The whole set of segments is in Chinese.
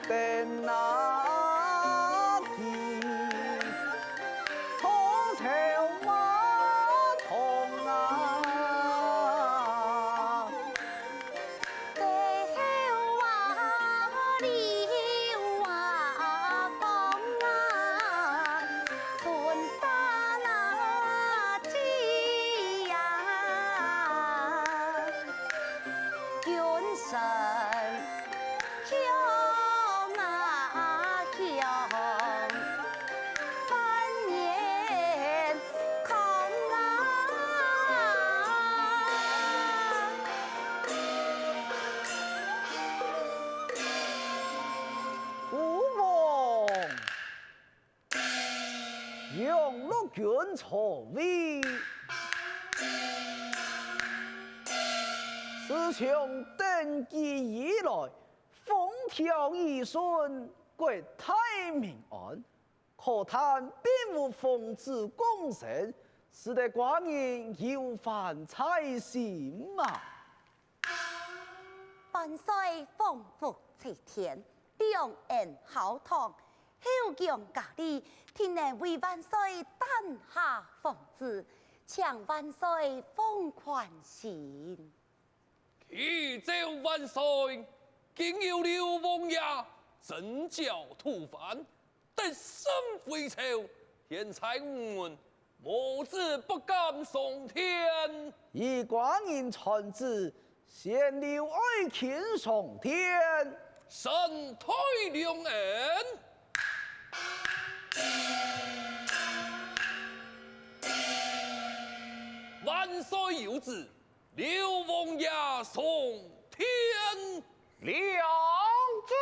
等那天，同愁马同啊。用陆军错位，自从登基以来，风调雨顺，国泰民安，可叹并无奉旨功臣，使得寡人有饭菜心啊！万岁丰福齐天，两岸浩堂。后将家里，天能为万岁诞下奉旨，请万岁放宽心。启奏万岁，今有刘王爷征剿土犯，得胜回朝，现在无门，母子不敢上天。以寡人传旨，先留爱卿上天，神推两岸。万岁有旨，刘王爷上天。良知。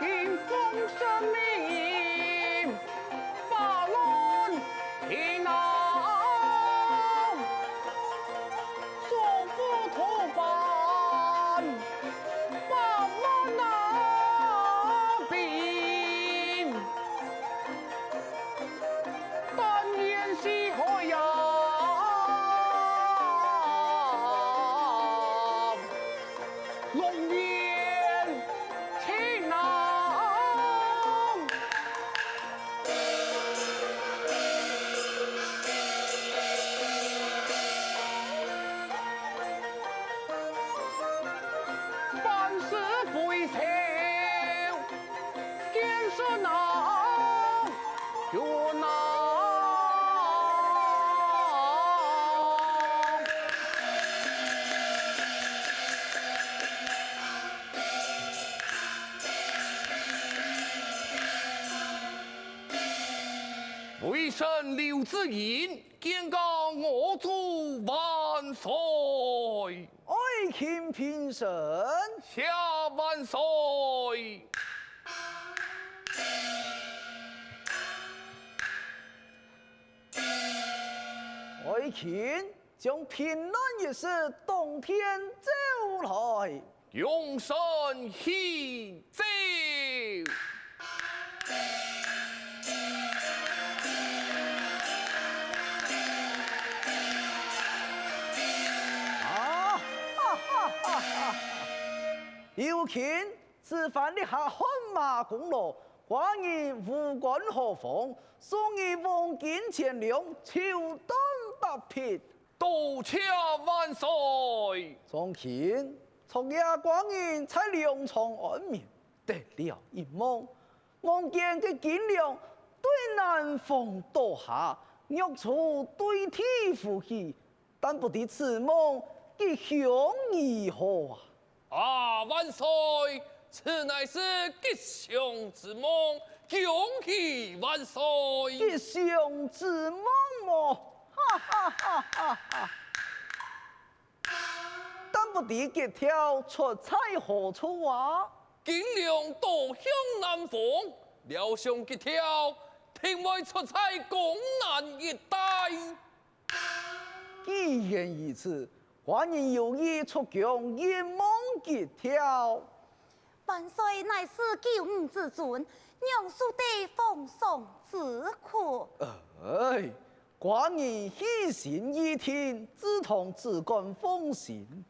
迎风生命，八论天南，说不脱班，把门那边，但愿是可呀。龙颜青囊，万事回朝，见识难，就难。为臣刘子言，见告我主万岁。爱卿平身，下万岁。爱卿将平安一事当天奏来。永神喜奏。有卿此番立下汗马功劳，寡人无冠何妨，送你王金钱粮，求当不ผิ。多谢万岁。从前昨夜寡人在粮仓安眠，得了一梦，梦见嘅金粮对南方倒下，玉柱对天呼起，但不知此梦吉祥如何啊！啊，万岁！此乃是吉祥之梦，恭喜万岁！吉祥之梦么？哈哈哈哈哈！但不知吉条出在何处啊？金粮倒向南方，料想吉条定会出在江南一带。既然如此，寡人有意出疆一梦吉条。万岁乃是救吾之尊，让庶弟奉送之苦。哎，寡人喜心一听，自同自感奉行。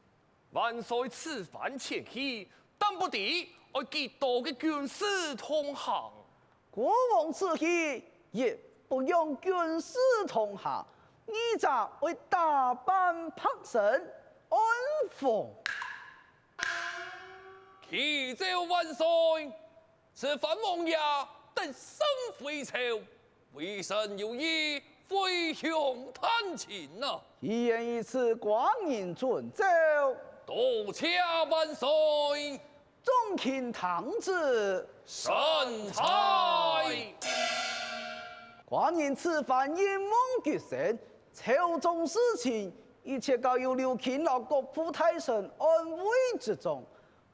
万岁此番前去，但不敌爱几多的军师同行。国王此去也不用军师同行，你咋为大办拍神安奉？启奏万岁，此番王爷等身回朝，为臣有意回乡探亲呐。一言一词，寡人遵奏。多谢万岁，众卿堂子，神采。寡人此番因梦决胜，朝中事情一切交由刘卿老国府太神安危之中。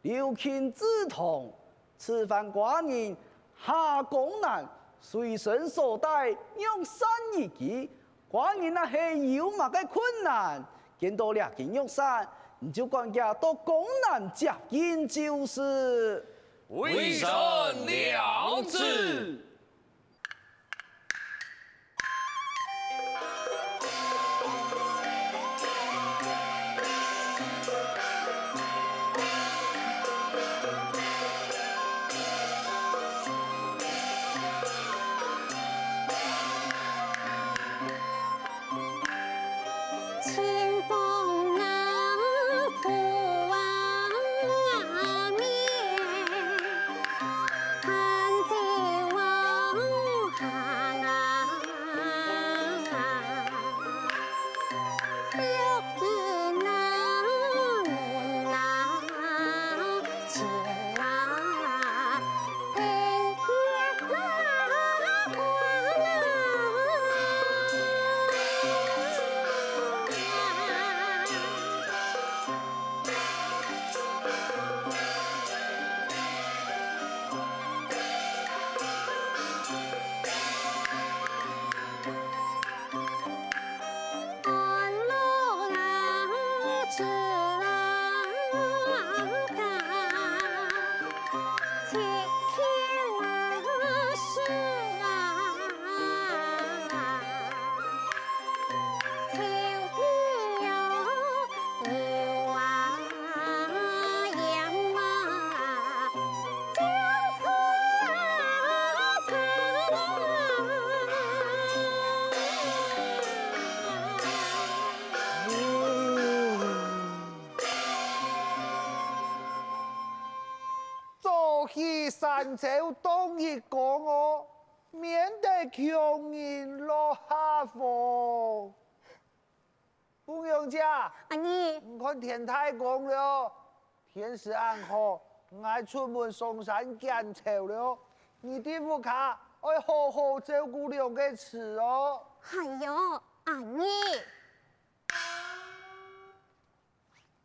刘卿自同，此番寡人下江南，随身所带用伞一支。寡人那是有嘛个困难，见到两件玉伞，你就管家到江南接应就是。微臣良知。清风啊，拂啊面，寒酒往下啊，六字那门啊，情啊，天天花花安乐啊，吃啊干，切口啊是啊，秋天有牛啊羊啊，就是啊早起三朝东一讲哦，免得穷人落下风。不用家，阿姨，你看天太光了，天时暗好，我出门上山赶潮了。你弟夫卡要好好照顾两个词哦。还有阿姨，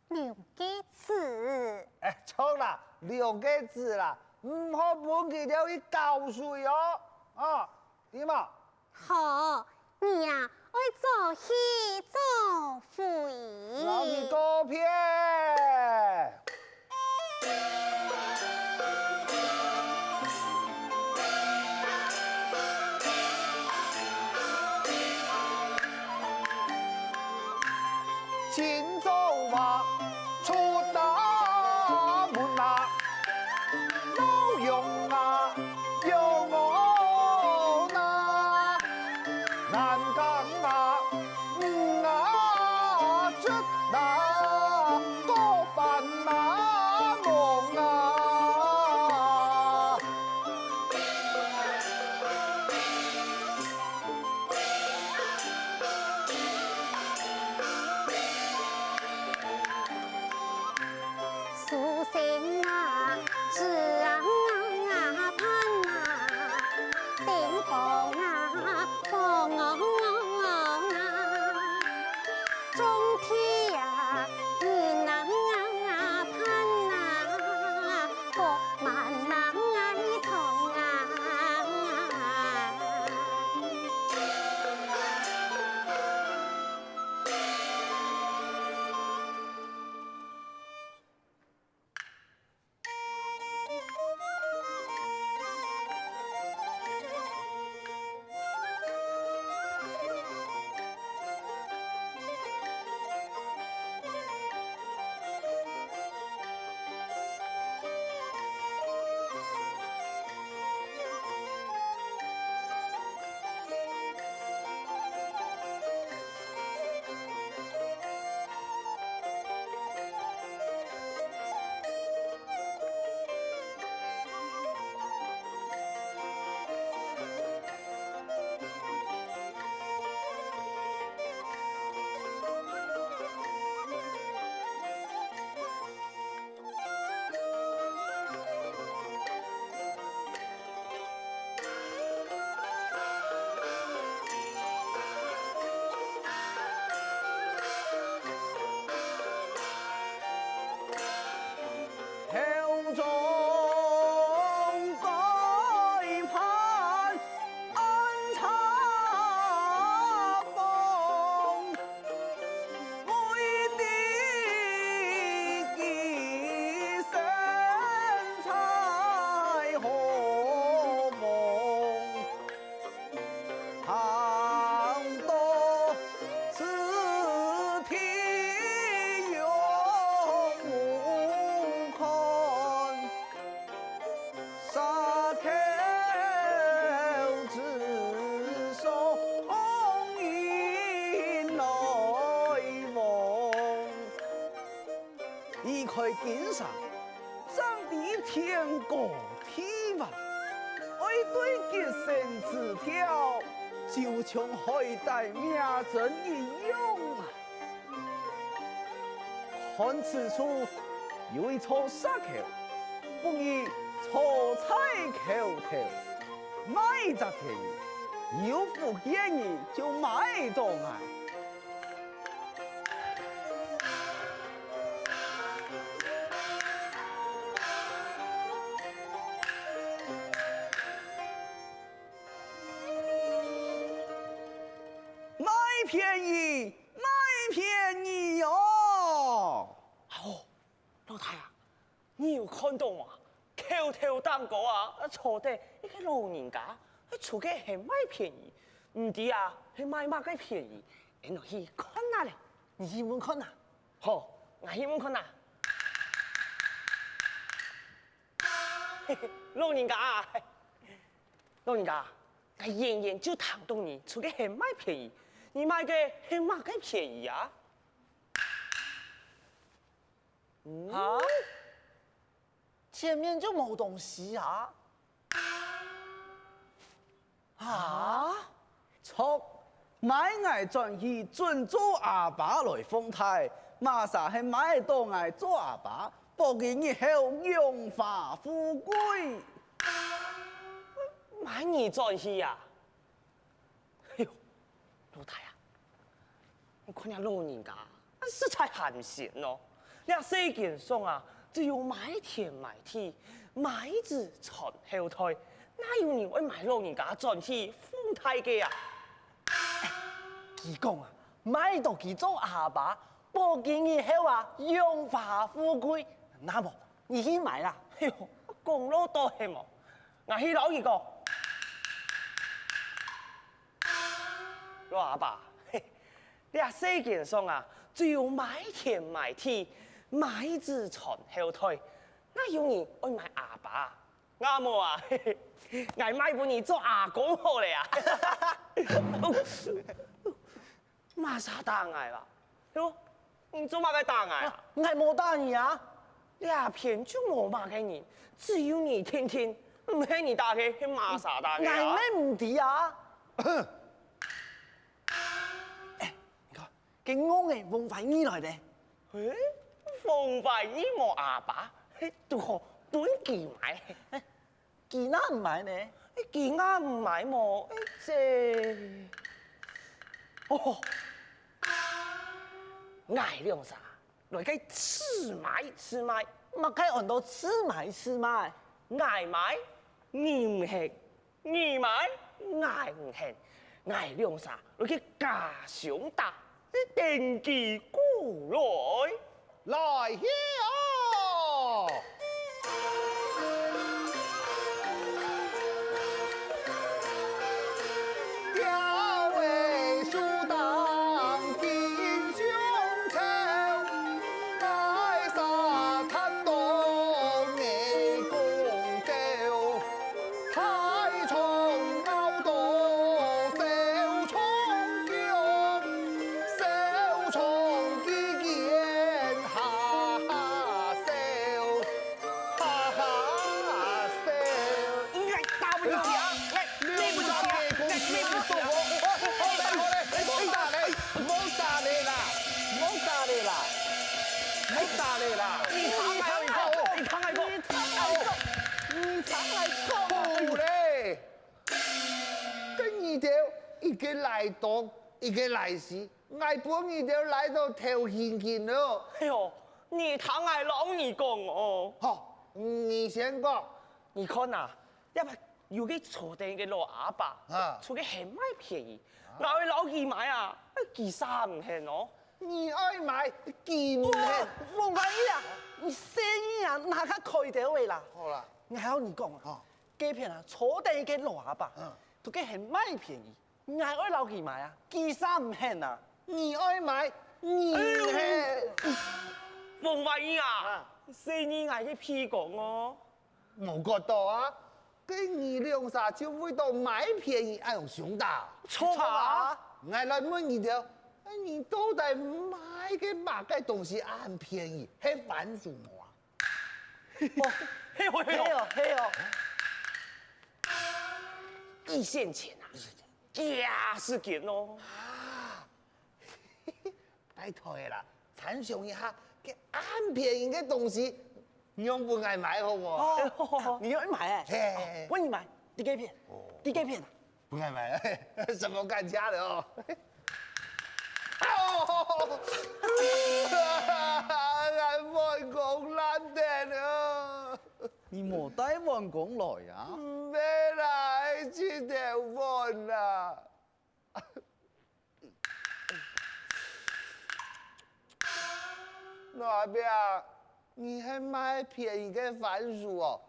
两个字。哎，错啦，两个字啦，唔好本佢了去交税哦。啊，點啊？好，你呀、爱做戏做肥。老你个片。今朝话出大门啊，老用啊，用我那南港啊，啊，出那个饭啊，忙啊。离开金山，上抵天高地远，爱对吉生枝条，就像海带命针一样啊！看此处有一撮沙口，不宜错菜口头，买一只便宜，有福建人就买到来。买便宜，买便宜哟！哦，老太啊，你有看到吗？口头蛋糕啊，坐的一个老人家，出嘅係买便宜，唔知啊，係买乜嘅便宜？你落去看下了。你喜欢看呐？好，我喜歡看啊。嘿嘿老人家啊，老人家，我遠遠就睇到你出嘅係買便宜，你買嘅係乜嘅便宜啊？啊？前面就冇东西啊？啊？错，买爱转去准做阿爸来封台，马上系买到爱做阿爸，保健以后荣华富贵。买你转去呀？哎呦，老太啊，你看下老人家，实在寒心哦。你世界上啊，只有买田买地，买子传后代，哪有人会买老人家转去封台嘅啊？佢讲啊，买到佢做阿爸，保健以后啊，荣华富贵，那么你去买啦？哎呦，讲老多係冇，我去攞一個。老阿爸，嘿，你世界上啊，只有買田買地，買子傳後代，哪有人愛買阿爸？啱冇啊？嘿嘿我買本你做阿公好咧啊！馬啥打我啦？喲，你做乜嘅打我啊？我係冇打你啊！兩片就冇馬嘅人，只有你天天唔係你打嘅，係馬啥打嘅啊？我咩唔知啊？你看，佢我嘅夢快依來咧。誒，鳳懷依我阿爸，都學本記買，佢哪唔買呢？記啱唔買麼？即哦，挨兩啥？來雞吃買，乜雞按到吃買，挨買你唔吃，你買挨唔吃，挨兩啥？來雞家上打，定記過來。來here哦！雕尾梳當金胸châu，愛沙灘東藝公州，太重凹到小重腳，小重幾件哈哈笑，哈哈笑。打不起啊！你不打你，你不送我，唔好打你，唔好打你啦，唔好打你啦，唔好打你啦，你躺喺個，你常來講，好咧，跟二條一個來東，一個來西，愛幫二條來到頭前見咯，哎呦，你躺喺老二講哦。好，你先講，你看呐，因為有啲坐定嘅老阿爸，啊出嘅係買便宜，我去老二買啊，件衫唔輕哦。你愛買見唔起，鳳華姨啊，你生意啊，哪個開到位啦？好啦，我喺你講啊哦，幾片啊，坐地嘅老阿爸，都嘅係買便宜，我愛老佢買啊，幾衫唔輕啊，你愛買，你唔起。鳳華姨啊，生意嗌嘅屁講哦。冇覺到啊！跟二兩沙就會到買便宜，哎用上打。錯啊！我來問二條，你到底买个嘛个东西很便宜，还番薯嘛？哦，嘿哦嘿哦，嘿哦， 1线钱啊，假是件哦。拜托的啦，参详一下，个很便宜的东西，用不爱买好不？哦，你要买哎？嘿，我给你买，第几片？第几片啊？不爱买，什么干家的哦？哦，俺放工烂的了，你莫带碗公來啊！唔咩啦，去条饭啦。老表，你还买便宜的番薯哦？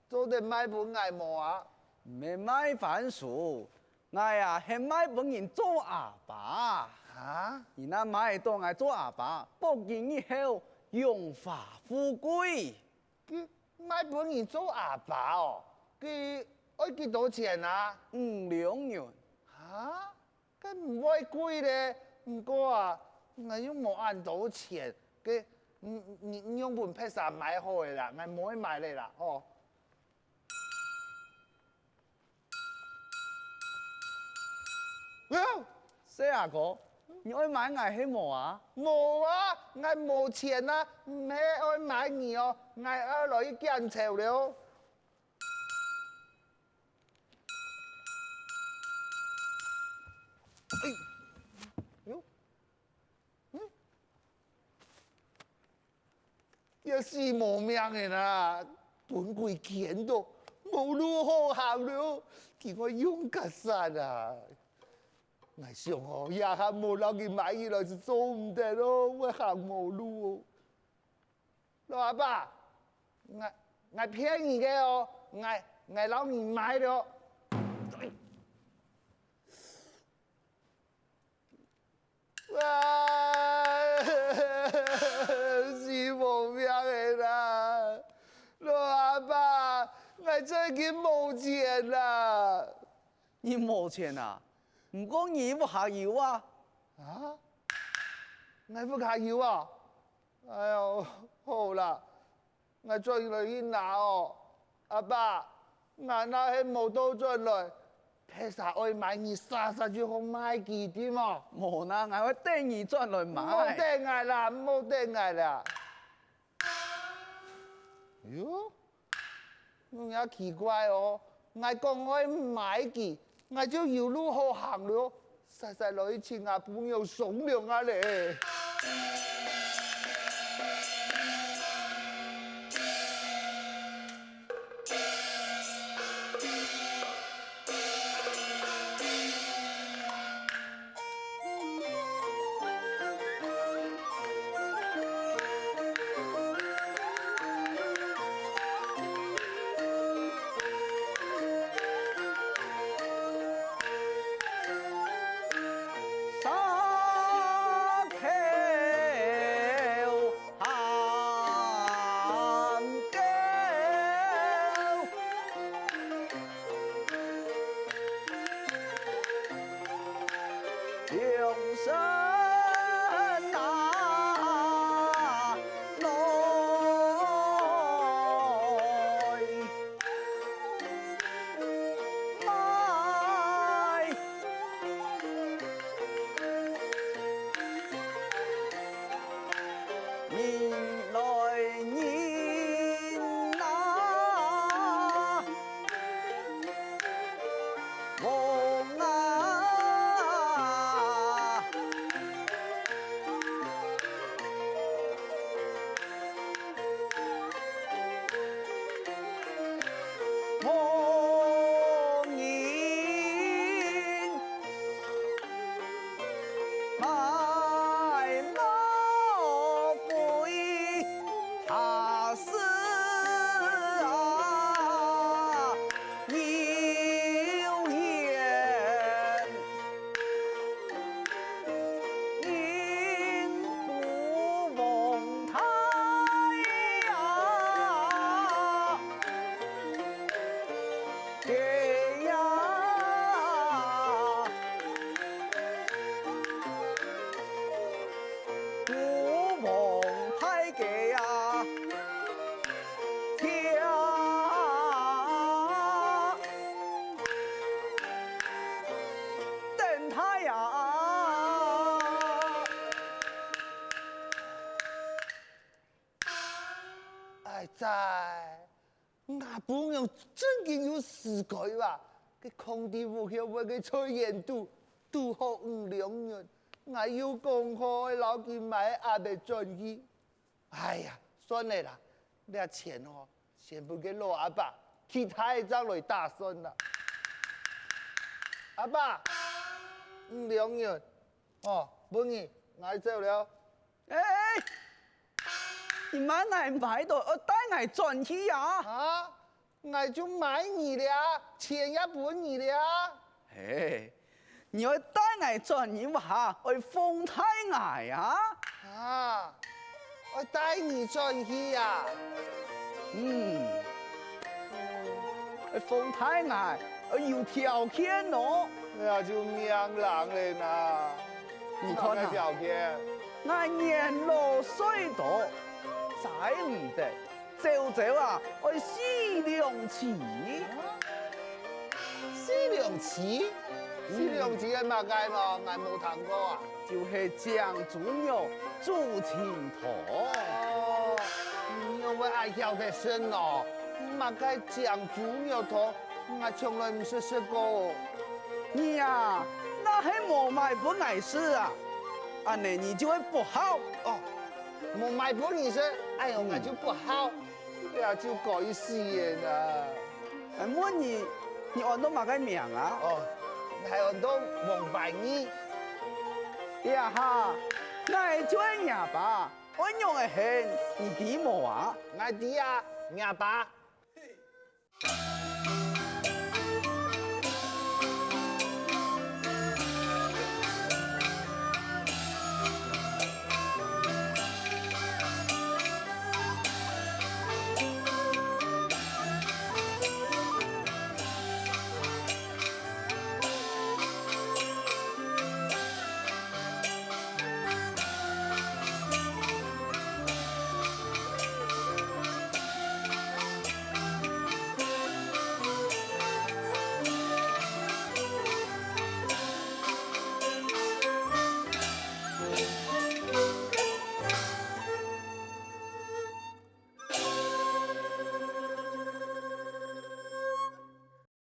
都得买本爱莫啊？唔係買番薯，我呀係買本人做阿爸。啊？而那買當我做阿爸，百年以後榮華富貴。佢買本人做阿爸哦？佢要幾多錢啊？ 5兩元。啊？佢唔會貴咧，唔過啊，我又冇按到錢，佢你用本披薩買好嘅啦，我唔會買你啦，哦。細阿哥，你愛買我係冇啊？冇啊，我冇錢啊，唔係愛買你哦，我愛來見潮了。喲，也是冇命嘅啦，本貴錢都冇路好行了，叫我用個山啊！我想哦，也係冇留佢買嘢來就做唔得咯，我行冇路哦。老阿爸，我騙你嘅哦，我留你買了。哇，是冇命嘅啦！老阿爸，我最近冇錢啦。你冇錢啊？唔講你不下油啊？啊？我不下油啊？哎呦，好啦，我再來去拿哦。阿爸，我那係冇到再來，披薩愛買你殺就好買幾點嘛？冇啦，我會等你轉來冇買。得嗌啦，冇得嗌啦。喲，我也奇怪哦，我講我唔買佢，我就有路好行了，實實落去請我朋友商量下咧。在，我不用真经有死鬼吧？佢空地无晓为佢吹烟拄好5-2月，我要公开老见买也未准意。哎呀，算了啦，你钱哦，先不给老阿爸，其他的再来打算啦。阿爸，5-2月，哦，本日我走了。哎，你买买到，我带我转去啊！啊，我就买你了，钱也本你了。哎，你要带我转一下，去丰太崖啊！啊，我带你转去呀。去丰太崖，有条件哦。那就命人了呐。你看哪个条啊，件？我年老岁大，再唔得，走走啊，去四两旗。 4-2旗，4-2旗係乜嘢嘛？我冇聽過啊。就是江猪肉煮青頭。哦，因為愛曉得深哦，乜嘢醬豬肉湯，我從來唔食過。你呀，那還冇買不礙事啊，安尼你就會不好。哦，冇買本你食，哎呦，我就不好，呀就改死人啊。問你按到乜個名啊？哦，係按到黃白衣。呀哈，那就係廿八，我用嘅係你啲冇啊？我啲啊，廿八。